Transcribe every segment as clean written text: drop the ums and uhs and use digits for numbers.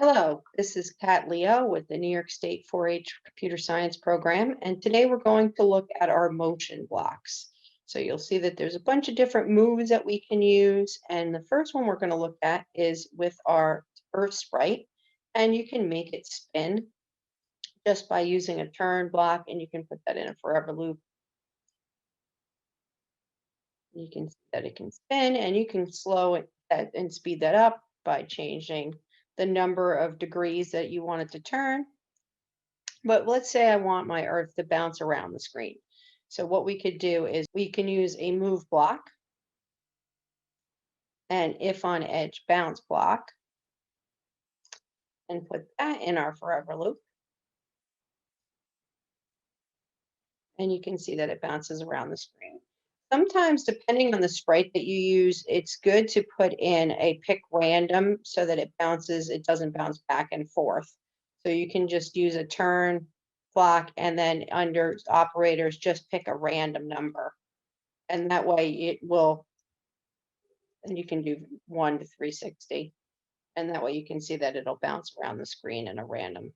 Hello, this is Pat Leo with the New York State 4-H Computer Science Program, and today we're going to look at our motion blocks. So you'll see that there's a bunch of different moves that we can use, and the first one we're going to look at is with our Earth sprite, and you can make it spin just by using a turn block, and you can put that in a forever loop. You can see that it can spin, and you can slow it and speed that up by changing the number of degrees that you want it to turn. But let's say I want my Earth to bounce around the screen. So what we could do is we can use a move block and if on edge bounce block and put that in our forever loop. And you can see that it bounces around the screen. Sometimes, depending on the sprite that you use, it's good to put in a pick random so that it doesn't bounce back and forth. So you can just use a turn block and then under operators, just pick a random number. And that way it will, and you can do 1 to 360. And that way you can see that it'll bounce around the screen in a random.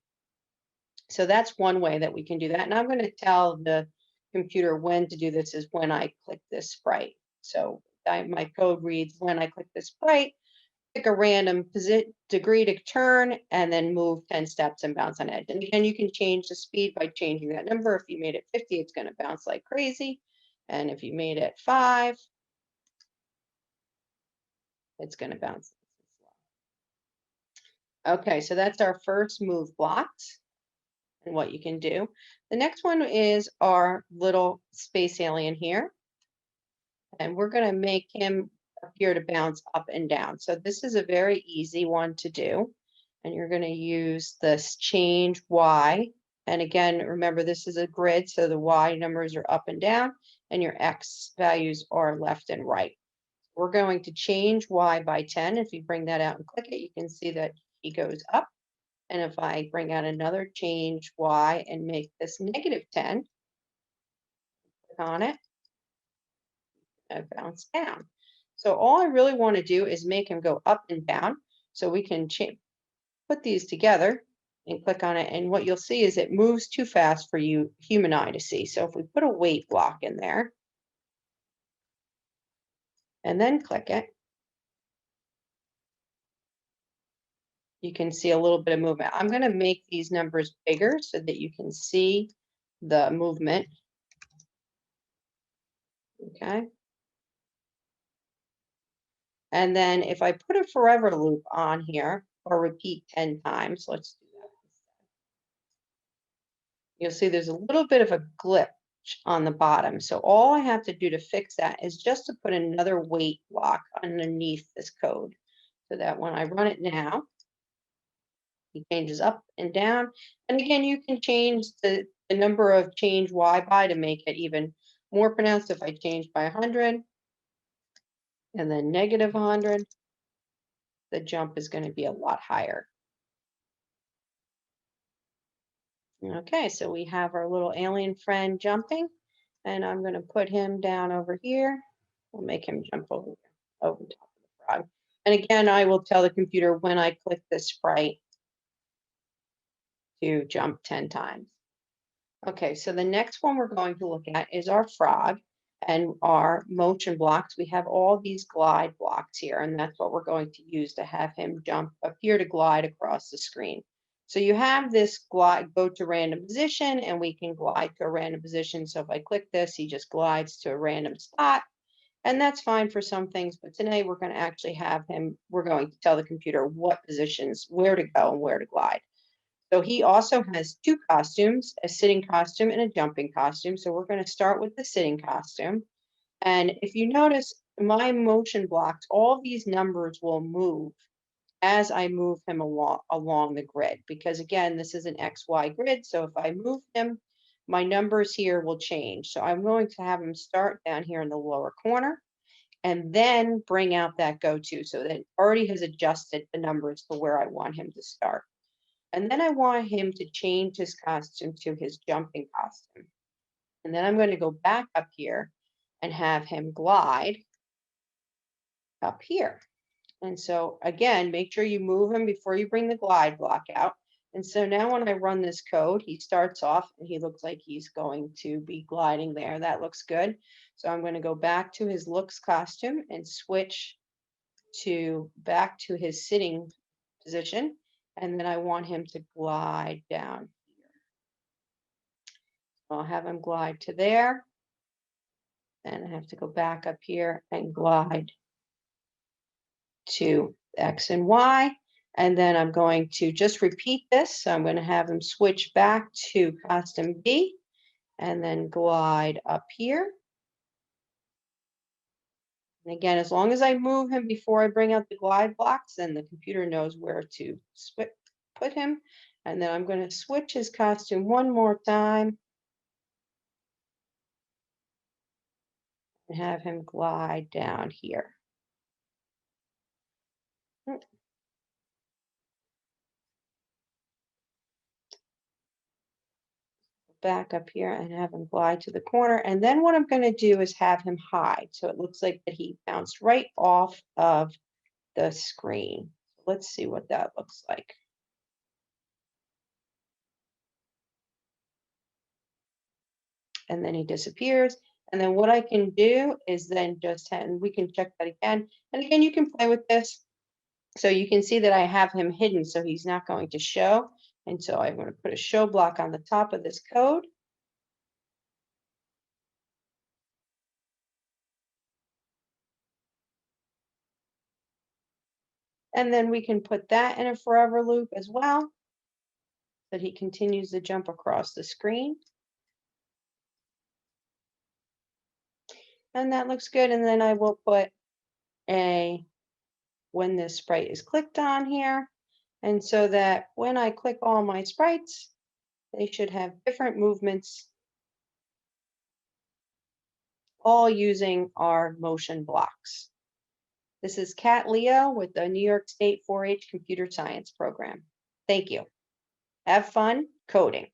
So that's one way that we can do that. And I'm going to tell the computer when to do this is when I click this sprite. So my code reads when I click this sprite, pick a random degree to turn and then move 10 steps and bounce on edge. And again, you can change the speed by changing that number. If you made it 50, it's going to bounce like crazy. And if you made it 5, it's going to bounce. Okay, so that's our first move blocks and what you can do. The next one is our little space alien here, and we're going to make him appear to bounce up and down. So this is a very easy one to do, and you're going to use this change Y. And again, remember this is a grid, so the Y numbers are up and down, and your X values are left and right. We're going to change Y by 10. If you bring that out and click it, you can see that he goes up. And if I bring out another change Y and make this -10, click on it, and bounce down. So all I really want to do is make him go up and down. So we can put these together and click on it. And what you'll see is it moves too fast for you human eye to see. So if we put a weight block in there and then click it, you can see a little bit of movement. I'm going to make these numbers bigger so that you can see the movement. Okay. And then if I put a forever loop on here or repeat 10 times, let's do that. You'll see there's a little bit of a glitch on the bottom. So all I have to do to fix that is just to put another weight block underneath this code so that when I run it now, he changes up and down. And again, you can change the number of change Y by to make it even more pronounced. If I change by 100 and then -100, the jump is going to be a lot higher. Okay, so we have our little alien friend jumping, and I'm going to put him down over here. We'll make him jump over top of the frog. And again, I will tell the computer when I click this sprite to jump 10 times. Okay, so the next one we're going to look at is our frog and our motion blocks. We have all these glide blocks here, and that's what we're going to use to have him jump up here to glide across the screen. So you have this glide, go to random position, and we can glide to a random position. So if I click this, he just glides to a random spot, and that's fine for some things. But today we're going to actually have him, we're going to tell the computer what positions, where to go and where to glide. So he also has two costumes, a sitting costume and a jumping costume. So we're going to start with the sitting costume. And if you notice my motion blocks, all these numbers will move as I move him along the grid. Because again, this is an XY grid. So if I move him, my numbers here will change. So I'm going to have him start down here in the lower corner and then bring out that go to. So that it already has adjusted the numbers to where I want him to start. And then I want him to change his costume to his jumping costume. And then I'm going to go back up here and have him glide up here. And so again, make sure you move him before you bring the glide block out. And so now when I run this code, he starts off and he looks like he's going to be gliding there. That looks good. So I'm going to go back to his looks costume and switch to back to his sitting position. And then I want him to glide down here. I'll have him glide to there. And I have to go back up here and glide to X and Y. And then I'm going to just repeat this. So I'm going to have him switch back to costume B and then glide up here. And again, as long as I move him before I bring out the glide blocks, then the computer knows where to put him. And then I'm going to switch his costume one more time and have him glide down here. Back up here and have him glide to the corner. And then what I'm going to do is have him hide. So it looks like that he bounced right off of the screen. Let's see what that looks like. And then he disappears. And then what I can do is then just, and we can check that again. And again, you can play with this. So you can see that I have him hidden, so he's not going to show. And so I'm going to put a show block on the top of this code. And then we can put that in a forever loop as well, that he continues to jump across the screen. And that looks good. And then I will put when this sprite is clicked on here. And so that when I click all my sprites, they should have different movements, all using our motion blocks. This is Kat Leo with the New York State 4-H Computer Science Program. Thank you. Have fun coding.